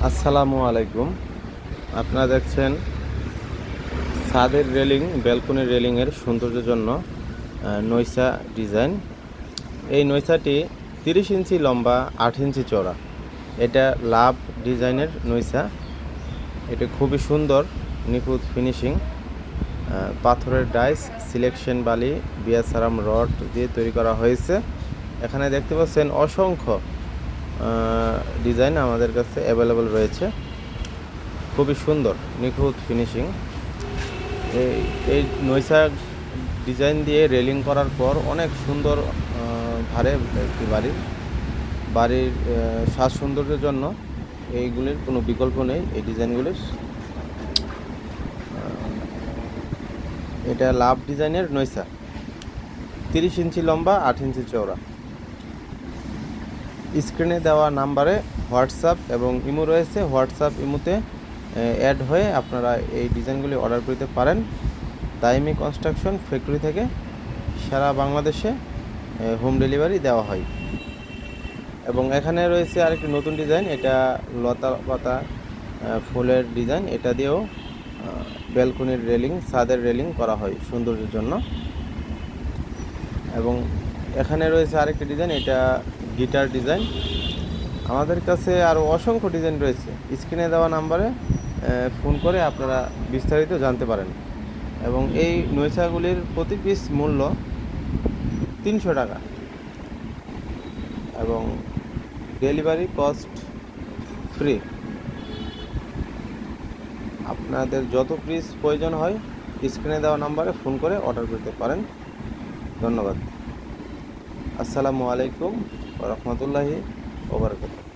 আসসালামু আলাইকুম। আপনারা দেখছেন ছাদের রেলিং, ব্যালকনির রেলিংয়ের সৌন্দর্যের জন্য নৈসা ডিজাইন। এই নৈসাটি 30 ইঞ্চি লম্বা, 8 ইঞ্চি চওড়া। এটা লাভ ডিজাইনের নৈসা। এটা খুবই সুন্দর, নিখুঁত ফিনিশিং। পাথরের ডাইস, সিলেকশন বালি, বিয়াসারাম রড দিয়ে তৈরি করা হয়েছে। এখানে দেখতে পাচ্ছেন অসংখ্য ডিজাইন আমাদের কাছে অ্যাভেলেবল রয়েছে। খুবই সুন্দর, নিখুঁত ফিনিশিং। এই নৈসা ডিজাইন দিয়ে রেলিং করার পর অনেক সুন্দর ধারে একটি বাড়ির সাজ সৌন্দর্যের জন্য এইগুলির কোনো বিকল্প নেই। এই ডিজাইনগুলির এটা লাভ ডিজাইনের নৈসা, 30 ইঞ্চি লম্বা, 8 ইঞ্চি চওড়া। স্ক্রিনে দেওয়া নাম্বারে হোয়াটসঅ্যাপ এবং ইমো রয়েছে। হোয়াটসঅ্যাপ ইমোতে অ্যাড হয়ে আপনারা এই ডিজাইনগুলি অর্ডার করতে পারেন। দাইমি কনস্ট্রাকশন ফ্যাক্টরি থেকে সারা বাংলাদেশে হোম ডেলিভারি দেওয়া হয়। এবং এখানে রয়েছে আরেকটি নতুন ডিজাইন, এটা লতা পাতা ফুলের ডিজাইন। এটা দিয়েও ব্যালকনির রেলিং, ছাদের রেলিং করা হয় সৌন্দর্যের জন্য। এবং এখানে রয়েছে আরেকটি ডিজাইন, এটা গিটার ডিজাইন। আমাদের কাছে আরও অসংখ্য ডিজাইন রয়েছে। স্ক্রিনে দেওয়া নাম্বারে ফোন করে আপনারা বিস্তারিত জানতে পারেন। এবং এই নৈসাগুলির প্রতি পিস মূল্য 300 টাকা এবং ডেলিভারি কস্ট ফ্রি। আপনাদের যত পিস প্রয়োজন হয় স্ক্রিনে দেওয়া নাম্বারে ফোন করে অর্ডার করতে পারেন। ধন্যবাদ। আসসালামু আলাইকুম ওয়া রাহমাতুল্লাহি ওয়া বারাকাতুহু।